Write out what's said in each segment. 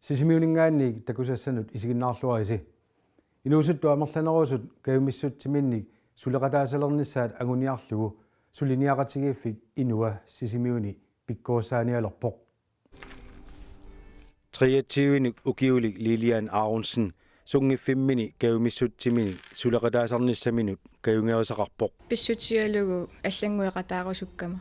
Sisimiuningaanni takusassanut isiginnaarluarisi. Inuusuttu amerlanerusut kayumissuttiminnik suleqataasalernissaat anguniarlugu suliniaqatigiiffik inua sisimiuni pikkuussaanialerpoq. 23 ukiulik Lilian Aronsen sungiffimini kayumissuttimini suleqataasarnissaminut kayungerisaqarpoq. Pissutigalugu аллангуиqataarusukкама.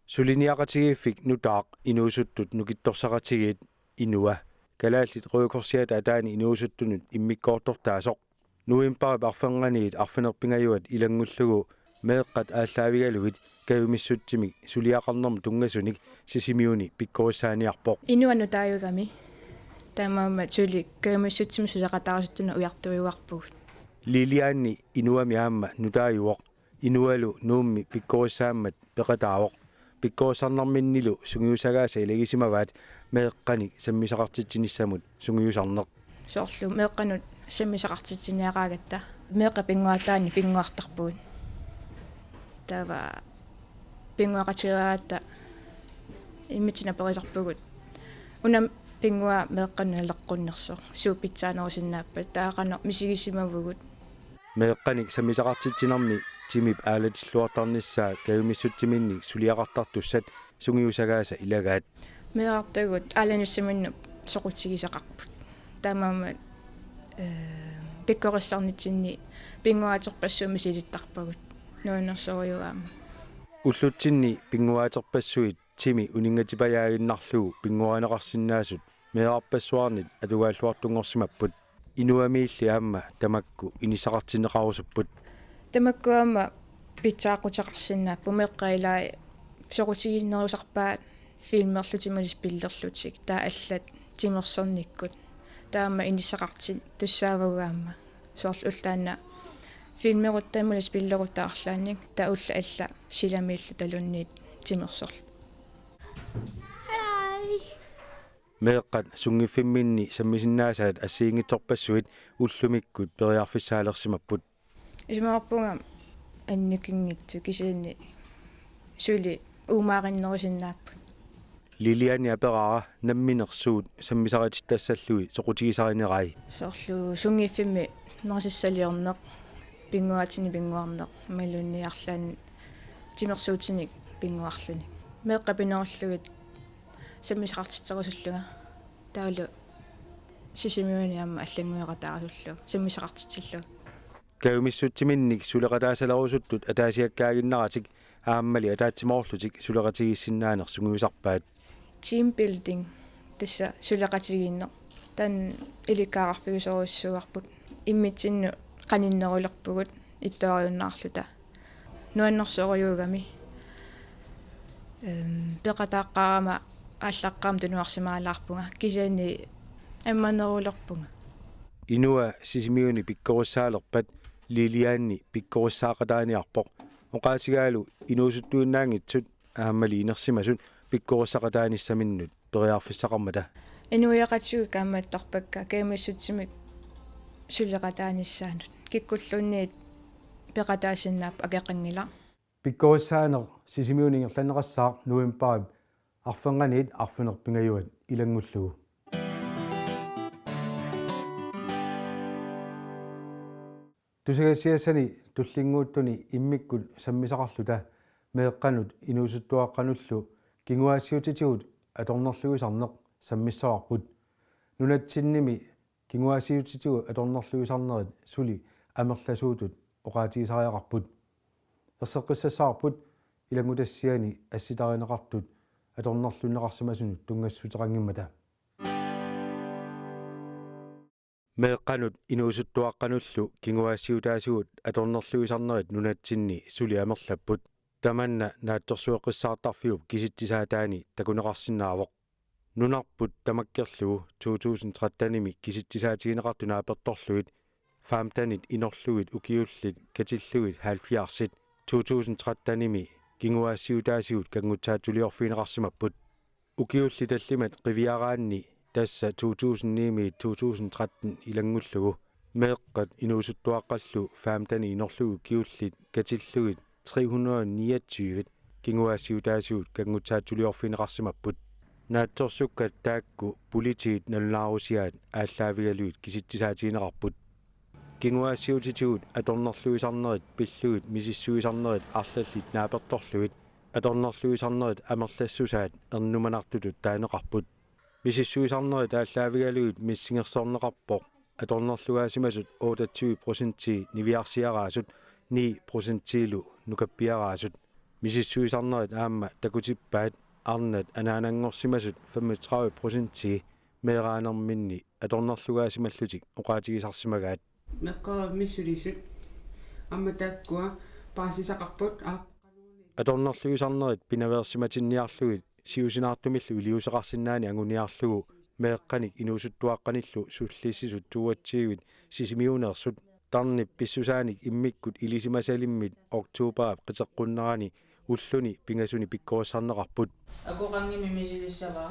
Suliniaqatigiiffik nutaaq inuusuttut nukittorsaqatigiit inua kalaallit Røde ataani inuusuttunut immikkoortortaasoq nuimparip arfanganiit arfinerpingajuat ilangullugu meeqqat ааllaавигалугит kayumissuttimik suliaqarnermu tungasunik sisimiuni pikkurissaaniarpoq. Inuannu taayugami taamaamma suli kayumissuttimu suleqataarsuttuna ujartuiuarpugut. Lilianni inuami aamma nutaajuoq inualu nuummi pikkurissaammat peqataavoq pikkuussarnerminnilu sungiusagaasa ilagisimavaat meeqqani sammisaqartitsinnissamut sungiusarneq. Soorlu meeqqanut sammisaqartitsiniaqaagatta meeqqa pinguataani pinguartarpugut. Tava pinguaqatigaata immitina perisarpugut. Unam pingua meeqqannu leqqunnerso suupitsaanerusinnaappat taaqano misigisimavugut. Meeqqani sammisaqartitsinermi timip aalatsilluartarnissaa kayumissuttiminni suliaqartartussat sungiusagaasa ilagaat. Meeqartagut aalanussaminnu soqutigisaqarput. Taamaamma pikkorissarnitsinni pinguaaterpassuumi silittarpagut. Nuinnersorujugaama. Ullutsinni pinguaaterpassuit timi uningatipajaaginnarlugu pinguaaneqarsinnaasut meeqarpassuarnit atugaalluartungorsimapput inuamiilli aamma tamakku inisaqartineqarusupput. Tamakkuama pitsaaqutaqarsinnaappu meqqailaa soqutiginnerusarpaat filmerlutimulis pillerlutik taa allat timersernikkut taama inissaqartin tussaavagugaama soorlu ullaanna filmeruttammulis pillerutaarlaannik taa ulla alla silamiillu talunniit timerserlu. Meeqqat sungiffimminni sammisinnaasat assiingittorpassuit ullumikkut periarfissaalersimapput. Ismaarpunga annikingittu kisiinni suli uumaarinnerusinnaappu. Liliani aperaara namminersuut sammisaqatittassallui soqutigisarinerai. Soorlu sungiffimmi nersissaliorneq pinguatini pinguarneq malunniarlaan timersuutinik pinguarluni. Meeqqa pinerullugut sammisaqartitserusulluga taalu sisimiuni amma аллангуиqataarsullu sammisaqartitsillu. Kayumissuttiminnik suleqataasalerussuttut ataasiakkaaginnaratik aammali ataatsimorlutik suleqatigissinnaanер sungiusarpaat. Team building tassa suleqatiginneq tan ilikkaaqarfigusoruissuarput immitsinnu qaninnerulerpugut ittuariunnaarluta nuannersorujugami peqataaqqaarama ааllaqqaam tunuarsimaalaarpunga kisiani амманеруlerpunga. Inua sisimiuni pikkorussaalerpat Lilianni pikkorussaaqataaniarpoq oqaasigaalu inuusuttuunnaangitsut aammali inersimasut pikkorussaqataanissaminnut periarfissaqarmata. Inuiaqatigu kaammaattarpakka kayumissutsimik suleqataanissaanut kikkulluunniit peqataasinnaap akeqangila. Pikkuussaaner sisimiuningerlaneqassaaq nuimparip arfanganiit arfinerpingajuat ilangullugu. Tusagasiassani tullinguuttuni immikkut sammisaqarluta meeqqanut inuusuttuaqqanullu kinguaassiutitigut atornerlugisarneq sammissaarput nunatsinnimi kinguaassiutitigu atornerlugisarnerit suli amerlasuutut oqaatigisariaqarput erseqqissassaarput ilangutassiani assitarineqartut atornerlunneqarsimasunut tungassuteqangimmata. Meeqqanut inuusuttuaqqanullu kinguaassiutaasugut atornerlugisarnerit nunatsinni suli amerlapput tamanna naattorsueqqissaartarfiup kisittisaataani takuneqarsinnaavoq nunarput tamakkerlugu 2013-nimi kisittisaatigineqartunaapertorluit faamtanit inorlugit ukiullit katillugit 70 2013-nimi kinguaassiutaasugut kangutsaatsuliorfiineqarsimapput ukiullitallimat qiviaraanni tassa 2009-nimi 2013 ilangullugu meeqqat inuusuttuaqqallu faamtani inorlugu kiullit katillugit 329 kinguaassiutaasugut kangutsaatsuliorfiineqarsimapput naatsorsukkat taakku politiit nallaarusiaat ааllaavigaluit kisittisaatigineqarput kinguaassiutitigut atornerluisarnerit pilluit misissuisarnerit arlallit naapertorluit atornerluisarnerit amerlassusaat ernumanartutut taaneqarput misissuisarnerit ааllaavigaluit missingersoorneqarpoq atornerluaasimasut 28% niviarsiaraasut 9% nukappiaraasut misissuisarnerit aamma takutippaat arnat anaanangorsimasut 35% meeraanerminni atornerlugaasimallutik oqaatigisarsimagaat meqqaamissulisut амматааккуа паасисақарпут atornerluisarnerit pinaversimatinniarlugit siusinaartumillu iliuseqarsinnaani anguniarlugu meeqqanik inuusuttuaqqanillu sullissisut tuuatsiivit sisimiuneersut tarnip pissusaanik immikkut ilisimasalimmit oktuupaap qiteqqunnerani ulluni pingasuni pikkorussarneqarput акоқангими мисилиссаваа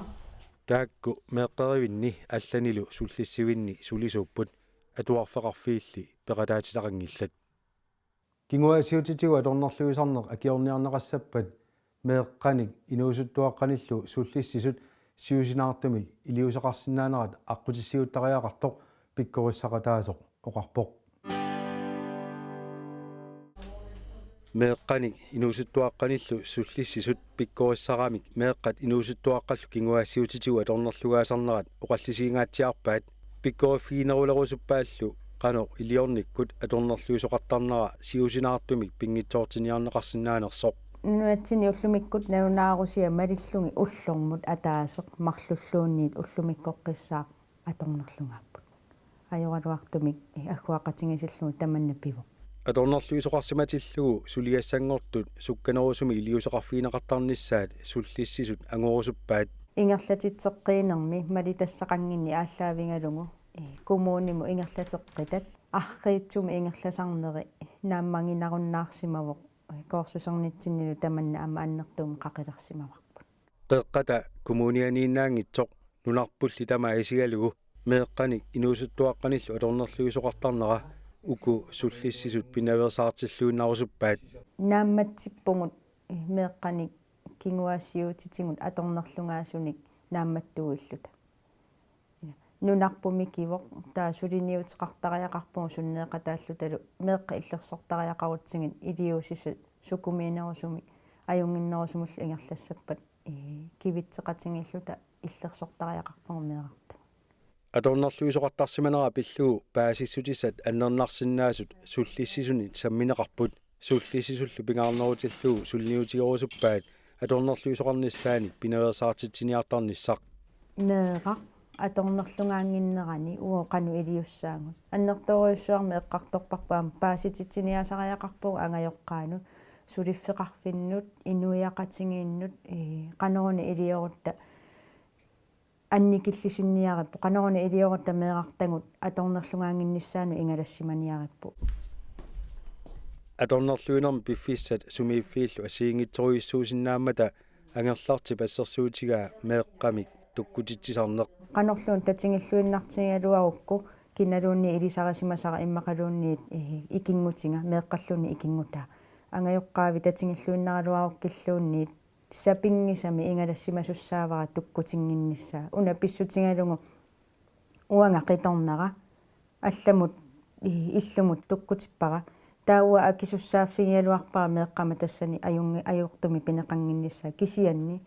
taakku meeqqerivinni allanilu sullissivinni sulisuupput atuarfeqarfiilli peqataatitaqangillat kinguasiutitigu atornerluisarneq akiorniarneqassappat meeqqanik inuusuttuaqqanillu sullissisut siusinaartumik iliuseqarsinnaanerat aqqutissiuttariaqartoq pikkorussaqataasoq oqarpoq meeqqanik inuusuttuaqqanillu sullissisut pikkorussaqamik meeqqat inuusuttuaqqallu kinguassiutitigu atornerlugaasarnerat oqallisiingaatsiarpaat pikkoriffiginerulerusuppaallu qanoq iliornikkut atornerluisoqartarnera siusinaartumik pingitsoortiniarneqarsinnaanersoq nuatsini ullumikкут нанунаарусиа малиллунги уллормут атаасеқ марлуллуунниит уллумиккоққиссаақ аторнерлунгааппут ajorluartumik аггуақатингисиллугу таманна пивоқ atornerluisoqarsimatillугу сулиассангортут сукканерусуми илиусеқарфиинеқартарнissaат суллиссисут ангорусуппаат ингерлатитсеққиинерми малитассақангинни ааллаавингалугу кумууниму ингерлатеққитат арриитсуми ингерласарнери нааммангинаруннаарсимавоқ коорсусернитсиннилу таманна ама аннертуум қақилерсимаварпут qeqqata kommunianiinnaangitsoq nunarpulli tama isigalugu meeqqanik inuusuttuaqqanillu atornerluisoqartarnera uku sullissisut pinaversaartilluunarusuppaat наамматсиппугут меэкканик кингуаассиутитингут аторнерлунгаасуник наамматтуиллута нунарпуми кивоқ таасулиниутеқартариақарпугу суннеэқатааллуталу меэққа иллерсортариақарутсигит илиусисат сукумиинерусумик аюнгиннерусумуллу ингерлассаппат кивитсеқатингиллута иллерсортариақарпугу меэрарта atornerluisoqartarsimanera pillugu paasissutissat annernaarsinnaasut sullissisuni sammineqarput sullisisullu pingaarnerutillugu sulniutigerusuppaat atornerluisoqarnissaanik pinaversaartitsiniartarnissaq меэра аторнерлунгаангиннерани уоқану илиуссаангут аннерторуйуссуарми эққарторпарпаам паасититсиниасариақарпугу ангайоққаану сулиффеқарфиннут инуиақатингииннут қанеруни илиорутта анникиллисинниариппу қанеруни илиорутта меэрартагут аторнерлунгаангиннссаану ингалассиманиариппу atornerluinermi piffissat sumiiffiillu asiingitsoruissuusinnaamata angерлarti passersuutigaa meeqqamik tukkutitsisarneq qanorluun tatingilluinnartigaluarukku kinaluunni ilisarasimasara immaqaluunniit ikingutiga meeqqalluunni ikingutaa angajoqqaavi tatingilluinnaraluarukkilluunniit sapingisami ingalassimasussaavara tukkutinginnissaa una pissutigalungu uanga qitornara алламут иллумут tukkutippara taua akisussaaффигиалуарпара meeqqama tassani ajortumi pineqanginnissaa kisianni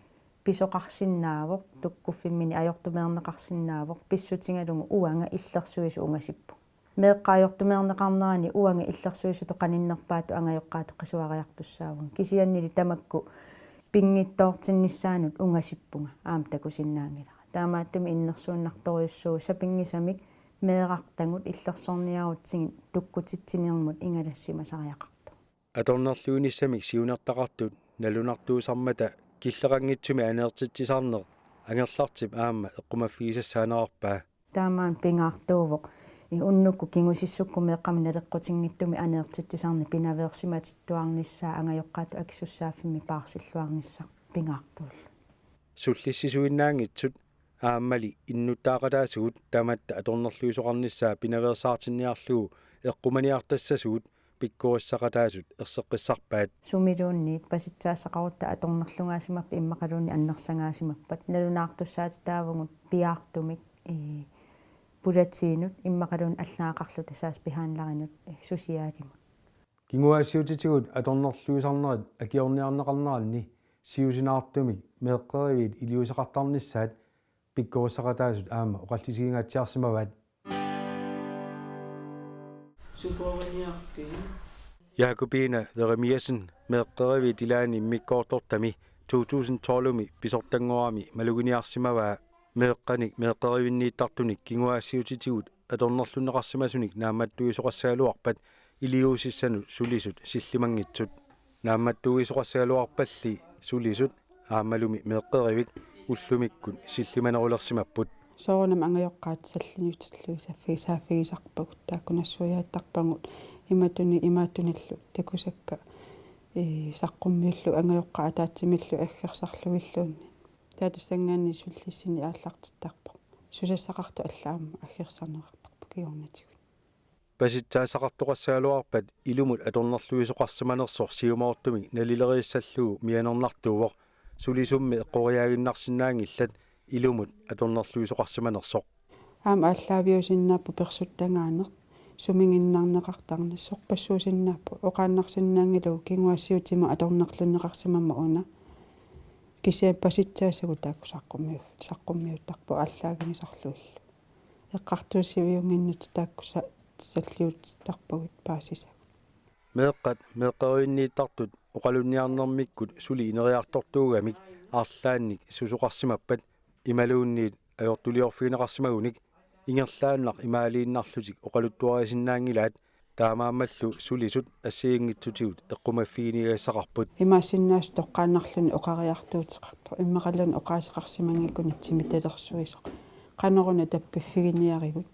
pisoqarsinnaavoq tukkuffimini ajortumeerneqarsinnaavoq pissutigalungu uanga illersuisu ungasippu meeqqaajortumeerneqarnerani uanga illersuisu toqaninnerpaatu angajoqqaatu qisuariartussaavun kisiannili tamakku pingittoortinnissaanut ungasippunga aam takusinnaangilара таамааттуми иннерсууннарторюссуу сапингисамик меэрартангут иллерсорниарутсигит tukкутитсинермут ингалассимасариақарто atornerluunissamik siunертақартут налунартуусармата киллеқангитсуми анеертитсисарнеқ ангерлартип аама эққумаффигисассаанерарпаа таамаан пингаартуувоқ уннукку кингусиссукку меэққами налеққутингиттуми анеертитсисарни пинаверсиматиттуарниссаа ангайоққаату акиссуссааффими паарсиллуарниссаа пингаартуул суллиссисуиннаангитсут ааммали иннуттаақатаасуут таматта аторнерлуисоқарнissaа пинаверсаартинниарлугу эққуманиартассасуут pikkuussaqataasut erseqqissarpaat sumiluunniit pasitsaasaqarutta atornerlungaasimarpi immaqaluunni annersangaasimarpat nalunaartussaati taavungut piaartumik pulatiinut immaqaluun allaaqarlu tasaas pihaanlarinut susiaalimut кингуассиутитигут аторнерлуисарнерат акиорниарнеқарнерални сиусинаартумик меэққеривит илиусеқартарниссаат пиккууссақатаасут аама оқаллисигингаатсиарсимаваат Суперниарпи. Jakobina Jeremiasen meeqqerivit ilaani immikkoortortami 2012 pisortangoami maluginiarsimavaa meeqqanik meeqqerivinniittartunik kinguaassiutitigut atornerlunneqarsimasunik naammattuisoqassaaluarpat iliusissanu sulisut sillimangitsut naammattuisoqassaaluarpalli sulisut aamalumi meeqqerivit уллумиккут силлиманерулерсимаппут Соорнам ангайоққаатсаллинутиллуисаффи сааффигисарпагут тааккунассуяаттарпагут имааттуниллу такусакка саққуммиуллу ангайоққа атаатсимиллу аггерсарлугиллуунни таатассангаанни суллиссини ааллартиттарпо сусассақарту аллаама аггерсарнеқартарпу киорнатигут паситсаасақартоқассаалуарпат илумут аторнерлуисоқарсиманерсор сиумаортумик налилерииссаллугу мианернартуувоқ сулисумми эққориаагиннарсинаангиллат илумут аторнерлуисоқарсиманерсоқ аама аллаавиусиннааппу персуттангаанеқ сумингиннарнеқартарна сорпассуусиннааппу оқааннарсинаангилу кингуассиутима аторнерлуннеқарсимамма уна кисиа паситсаасагу таакку саққуммиуттарпу аллаагинисарлуиллу эққартуусивиунгиннут тааккуса саллиуттарпагут паасиса меэққат меэққеруиннииттартут оқалунниарнэрмиккут сули инериартортуугамик аарлаанник сусоқарсимаппат ималуунниит аёртулиорфигинеқарсимагуник ингерлааннақ имаалииннарлутик оқалуттуарисиннаангилаат таамаамаллу сулисут ассиингитсутигут эққумаффигинигассақарпут имаассиннаас тоққааннарлуни оқариартуутеқарту иммақаллун оқаасеқарсимангиккуни тимиталерсуисоқ қанеруна таппиффигиниаригут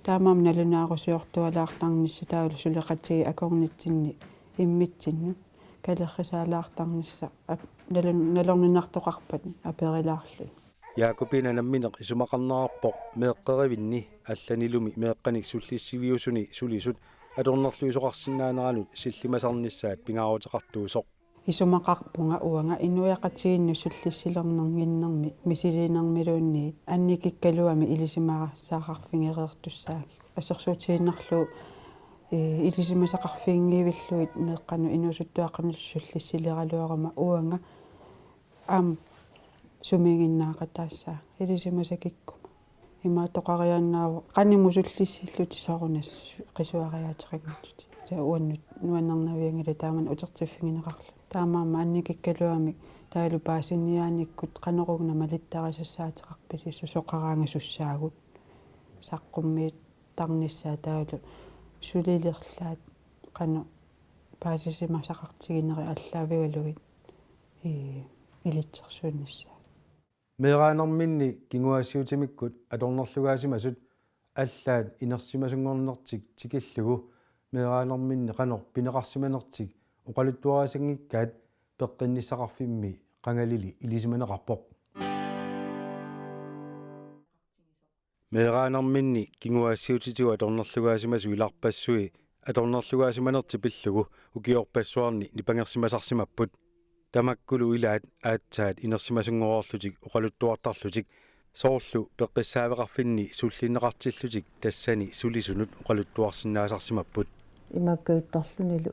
таамаам налунаарусиортуалаартарнисса таулу сулеқатиги акорнитсинни иммитсинну калеррисаалаартарнисса налорнинартоқарпат аперилаарлу Jakobina nammineq isumaqarnerarpoq meeqqerivинни алланилуми меэққаник суллиссивиусуни сулисут аторнерлуисоқарсиннаанеранут силлимасарнissaат пингаарутеқартуусоқ исумақарпунга уанга инуяқатигинну суллиссилернернгиннерми мисилинермилуунни анникиккалуами илисимара саақарфингереертуссааги ассерсуутииннарлу илисимасақарфингиивиллуит меэққану инуусуттуаққанил суллиссилералуарама уанга сумигиннаақатаассаа илисимасакиккума имаатоқарианнаава қанимусуллиссиллути сорунас қисуариаатеқангитути уаннут нуаннернавиангила тааман утертиффигинеқарлу таамаама анникиккалуами таалу паасинниааниккут қанеругна малиттарисассаатеқарписиссу соқараангасуссаагут саққуммиит тарниссаа таалу сулилерлаат қана паасисимасақартигинери аллаавигалугит илитсерсуунниссаа меэрааnerminni кингуассиутимиккут аторнерлугаасимасут аллаат инерсимасунгорнертик тикиллугу меэрааnerminni qanor пинеқарсиманертик оқалуттуарасангиккаат пеққинниссақарфимми қангалили илисиманеқарпоқ меэрааnerminni кингуассиутитигу аторнерлугаасимасу иларпассуи аторнерлугаасиманерти пиллугу укиорпассуарни нипангерсимасарсимаппут тамаккулу илаат аатсаат инерсимасунгоорлутик оқалуттуартарлутик соорлу пеққиссаавеқарфинни суллиннеқартиллутик тассани сулисунут оқалуттуарсинаасарсимаппут имаккаюттарлунилу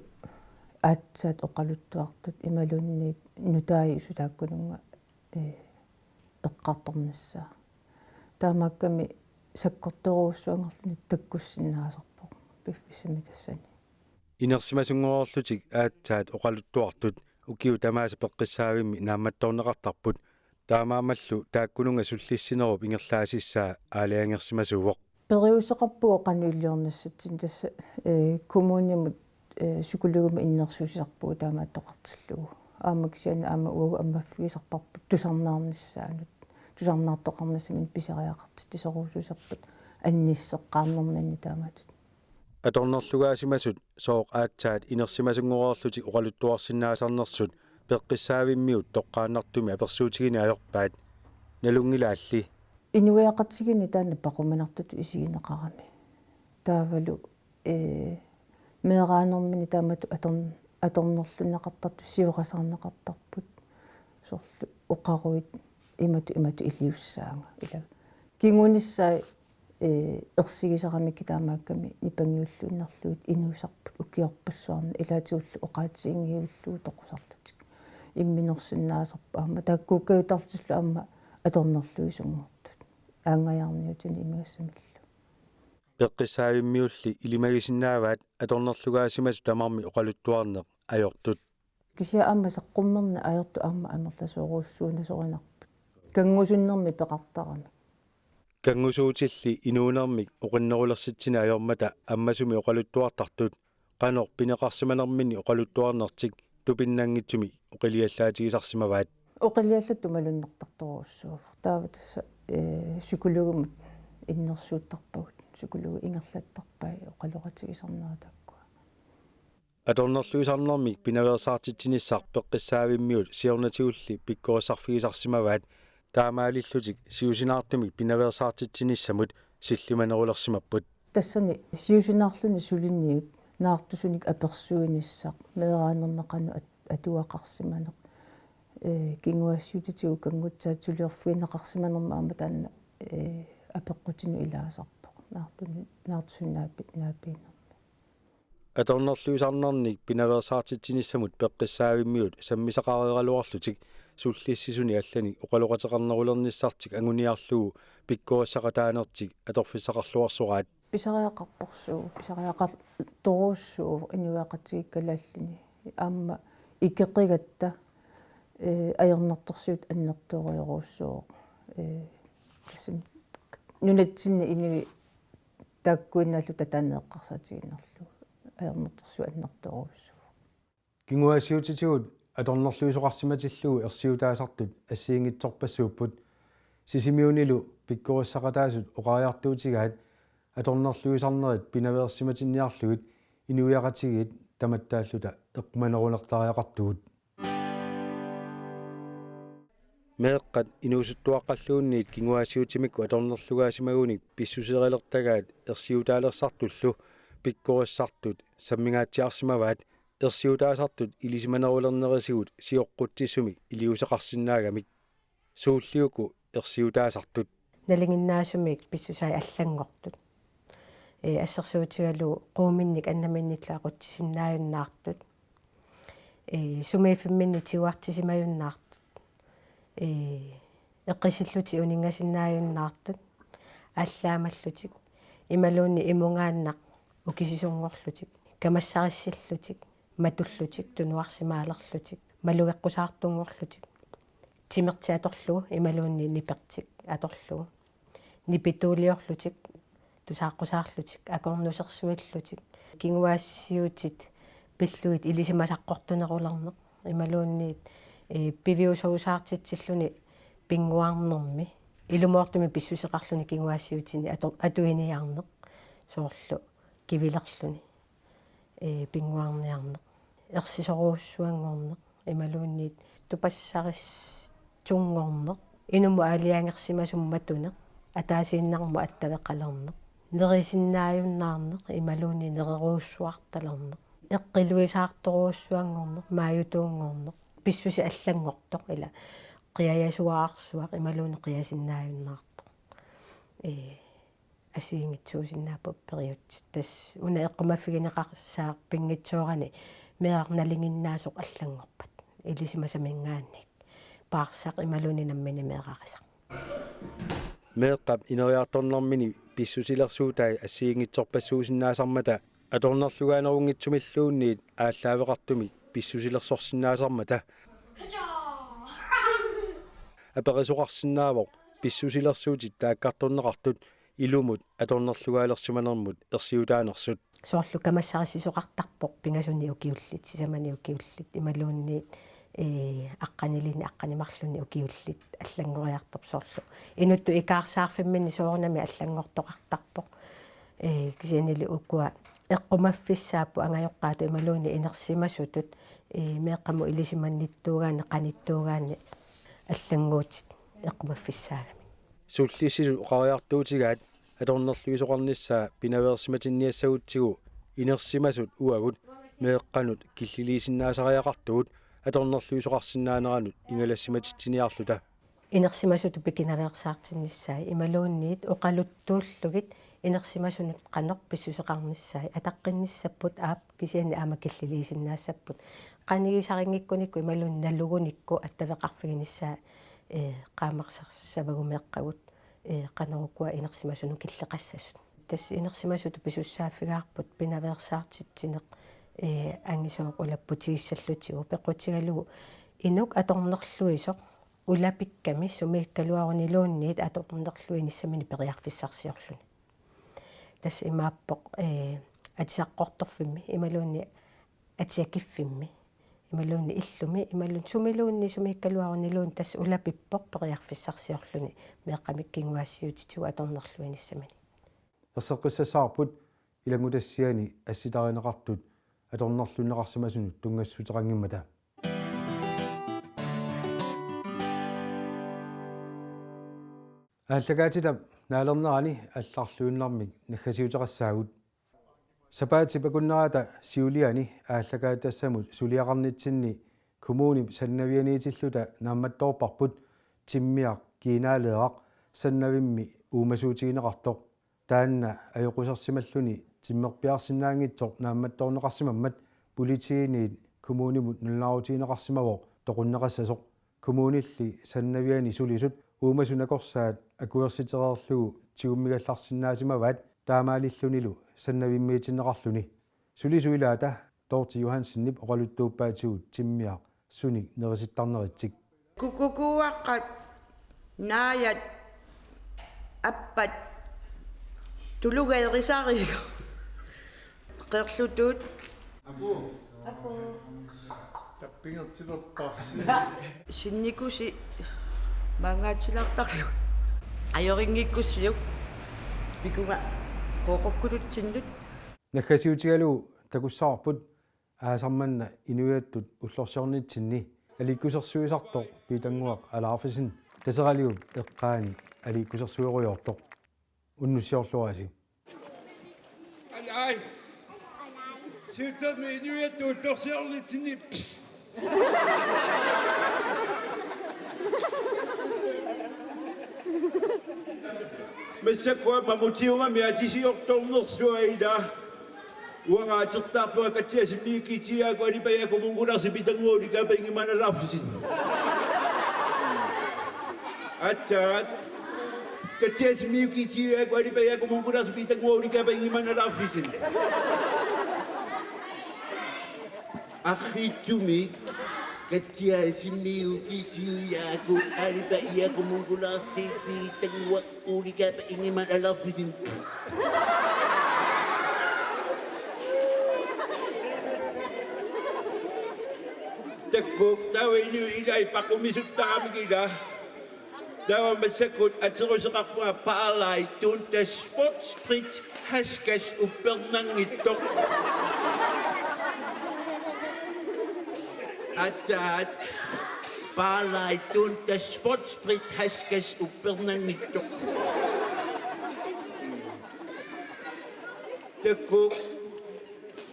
аатсаат оқалуттуартут ималунниит нутааи сутааккунунга эққарторнассаа таамакками саккорторуussуангерлуни таккуссиннаасарпоқ пиффисами тассани инерсимасунгоорлутик аатсаат оқалуттуартут укиу тамааса пеққиссаавимми наамматтоорнеқартарпут таамаамаллу тааккунунга суллиссинеруп ингерлаасиссаа аалиангерсимасуувоқ периусеқарпуго қануиллиорнассатсин тасса коммунимут сукулугума иннерсуусисарпугу таамааттоқартиллугу аамаксиана аама уагу аммаффигисарпарпут тусарнаарниссаанут тусарнаартоқарнасамин писариақарти тисоруусусарпут анниссеққарнернанни таамаатут аторнерлугаасимасут сооқ аатсаат инерсимасунгоорлутик оқалуттуарсинаасарнерсут пеққиссаавиммиут тоққааннартуми аперсуутигини аёрпаат налунгилаалли инуяақатсигини таана пақуманартуту исигинеқарами таавалу меэраанермини таамату аторнерлунеқартарту сиорасарнеқартарпут сорлу оқаруит имату илиуссаага ила кингуниссаа ерсигисарамикки таамаакками нипангиуллуиннарлуит инуусарпут укиорпассуарна илаатигуллу оқаатигингиуллуу тоқусарлутик имминерсиннаасарпа аама тааккууккаютартиллу аама аторнерлуисунгортут аангаяарниутини имагассамиллу пеққиссаавиммиулли илимагисиннааваат аторнерлугаасимасу тамарми оқалуттуарнеқ ajortut кися аама саққуммерна ajortu аама амерласооруussууна соринарпут кангусуннерми пеқартарами кангусуутилли инуунермик оқиннерулерситсина ajormata аммасуми оқалуттуартартут qanor pineqarsimanermini oqaluttuarnertik tupinnaangitsumi oqiliallaatigisarsimavaat oqiliallatu malunnertartoruussuuf taavata psykologumut innersuuttarpagut psykologu ingerlattarpai oqaloqatigisarnaatakkua atornerluisarnermik pinaversaartitsinissar peqqissaavimmiut siornatigulli pikkorassarfigisarsimavaat taamaalillutik siusinaartumik pinaversaartitsinissamut sillimanerulersimapput тассани сиусинаарлуни сулинниут наартусуник аперсуинissaq меэрааnerneqanu атуақарсиманеқ кингуассуутитигу кангутсаатсулиорфуинеқарсиманерма аама таанна апеққутину илаасарпоқ наартусуннааппинерми аторнерлуисарнерник пинаверсаартитсинissамут пеққиссаавиммиут саммисақареералуарлутик суллиссисуни аллани оқалоқатеқарнерулерниссартик агуниарлугу пиккуассақатаанертик аторфиссақарлуарсораат писариақарпорсуу писариақарторууссуу инуақатигиккалааллини аама иккеқигатта аернарторсуут аннертуориоруussуу тасин нунатсинни инуи тааккуиннааллу татаанеэққарсаатигиннерлу аернарторсуу аннертуоруussуу кингуасиутитигут аторнерлуисоқарсиматиллугу ерсиутаасартут ассиингитсорпассууппут сисимиунилу пиккуассақатаасут оқариартуутигаат аторнерлуисарнерит пинаверсиматинниарлугит инуиақатигит таматтааллута эққуманерунертариақартугут меэққат инуусуттуаққаллуунниит кингуасиутимикку аторнерлугаасимагуник писсусерилертагаат ерсиутаалерсартуллу пиккуассартут саммигаатсиарсимаваат ерсиутаасартут илисиманерулернерисигут сиоққутсиссумик илиусеқарсинаагамик сууллиуку ерсиутаасартут налингиннаасумик писсусаи аллангортут ассерсуутигалу қууминник аннаминнитлаақутсисиннааюннаартут сумеефимминни тиуартисимаюннаартут эққисиллути унингасиннааюннаартут аллаамаллутик ималуунни имунгааннақ укисисунгорлутик камассариссиллутик матуллутик тунуарсимаалерлутик малугеққусаартунгорлутик тимертиаторлугу ималуунни нипертик аторлугу нипитуулиорлутик тусааққусаарлутик акорнусерсуиллутик кингуаассиутит пиллуит илисимасаққортунеруларнеқ ималуунниит пивиусоусаартитсиллуни пингуарнерми илумоортуми писсусеқарлуни кингуаассиутини атуиниарнеқ соорлу кивилерлуни пингуарниарнеқ ерсисоруussуангорнеқ ималуунниит тупассарис тунгорнеқ инуму аалиангерсимасумматунеқ атаасииннарму аттавеқалернеқ нерисиннааюннаарнеқ ималуунни нереруussуарталернеқ эққилуисаарторуuссуангорнеқ мааютуунгорнеq писсуси аллангортоқ ила қиаясуаарсуақ ималууни қиасиннааюннаартоқ асиингитсуусиннааппу периут тас уна эққумаффигинеқарсаа пингитсоорани меарналингиннаасоқ аллангорпат илисимасамингаанник паарсақ ималууни наммини меэқарисақ меэққап инериарторнэрмини писсусилерсуутай ассиингитсорпассуусиннаасармата аторнерлугаанерунгитсумиллуунниит ааллаавеқартуми писсусилерсорсиннаасармата аперисоқарсинаавоқ писсусилерсуутит тааккарторнеқартут илумут аторнерлугаалерсиманермут ерсиутаанерсут соорлу камассарисисоқартарпоқ пингасуни укиуллит сисамани укиуллит ималуунни аққанилини аққанимарлуни укиуллит аллангориарторп соорлу инутту икаарсаарфиммини соорнами аллангортоқартарпоқ кисианили уккуа эққумаффиссааппу ангайоққаату ималууни инерсимасутут меэққаму илисиманниттуугаани қаниттуугаани аллангуутит эққумаффиссаагами суллиссису оқариартуутигаат аторнерлуисоқарниссаа пинаверсиматинниассагутсигу inersimasut uagut meeqqanut killiliisinnaasariaqartugut аторнерлуисоқарсинааneranut ингалассиматитсиниарлута инерсимасуту пикинариерсаартиннссаи ималуунниит оқалуттууллугит инерсимасунут қанеқ писсусеқарниссаи атаққинниссаппут аап кисиани аама киллилиисиннаассаппут қанигисарингиккуникку ималуун налугуникку аттавеқарфигиниссаа qaamaqsarsavagumeqqagut qanerukua inersимасуну киллеқассасут тасс инерсимасуту писуссааффигаарпут пинаверсаартитсинеқ ангисооқ улаппутигиссаллутигу пеқутигалугу инук аторнерлуисоқ улапикками сумииккалуарунилуунниит аторнерлуи ниссамини периарфиссарсиорлуни тасс имааппоқ атисаққорторфимми ималуунни атиакиффимми ималуунни иллуми ималун сумилуунни сумииккалуарунилуун тасс улапиппоқ периарфиссарсиорлуни меққамиккингуассиутитигу аторнерлуи ниссамини тассеққиссасаарпут илагутассиани асситаринеқартут аторнерлуннеқарсимасунут тунгассутерангиммата ааллагаатита наалернерани алларлууннармик наггасиутерассаагут сапаати пакуннерата сиулиани ааллагаатассамут сулиақарнитсинни коммуни саннавианиитиллута наамматтоорпарпут тиммиақ кинаалеэрақ саннавимми уумасуутигинеқартоқ таанна ajоқусерсималлуни тиммерпиарсинаангитсоқ наамматторнеқарсимаммат политииниит коммунимут нуллаарутигинеқарсимавоқ тоқуннеқассасоқ коммунилли саннавиани сулисут уумасунакорсаат акуерситерерлугу тигуммигалларсинаасимаваат таамаалиллунилу саннавиммиитиннеқарлуни сулисуилаата тоорти юхансиннип оқалуттууппаатигут тиммиақ суник нериситтарнеритсик кукукуаққат нааят аппат тулугаерисаариго qeerlutut apu tappingertilerpar sinnikusi maangaatilartarlu ajoringikkussiuk pikunga qoqokkulutsinnut наггасиутигалу такуссаарпут аасарманна инуяаттут уллорсиорнитсинни аликкусерсуисартоқ питангуақ алаарфисин тасералиуп эққаани аликкусерсуируйортоқ уннуссиорлуаси алай ситами инуяатту уллорсиорнитсинни مسكوا مموتيوما مياتيسي يقطعون السويدا وما تطابوا كتيس ميكيتيا قولي بياكم ونقول سبيتن ودي كابين ما نلافسين أتات كتيس ميكيتيا قولي بياكم ونقول سبيتن ودي كابين ما نلافسين أخي تومي كتياس ميكيتيا قولي بياكم ونقول سبيتن ودي كابين ما نلافسين Tekuk tahu ini ilai pakumisut tahamigila. Tahu masakut at serusakak mga paalay tunta spot sprit haskas upernang ito. At paalay tunta spot sprit haskas upernang ito. Tekuk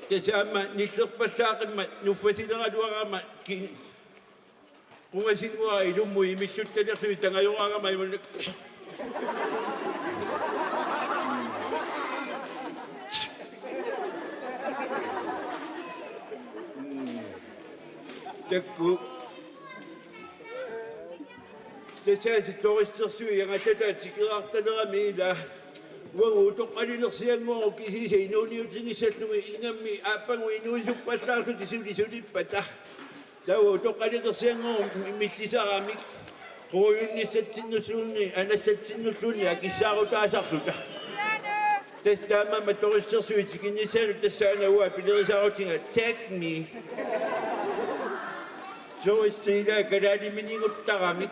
kasama nisirpasakan mat nufasilangaduarama kin kung asinwa ilumuy misut na sa itangayong may manik Tekuk Tesa si Torister Sui ang atata tikirarta na kami na utok kaninarsiyan mo kisi sa inuniut singisat nung ingami apang inusok pasal sa disuli-sulit pata. Daw utok kaninarsiyan mo misli sa kami kung yun nisat sinusunni, anasat sinusunni, akisaro tasak suta. Tas tama Torister Sui tikinisan tas sana wa pinarisaro tinga take me. So istila kadali miningot ta kami.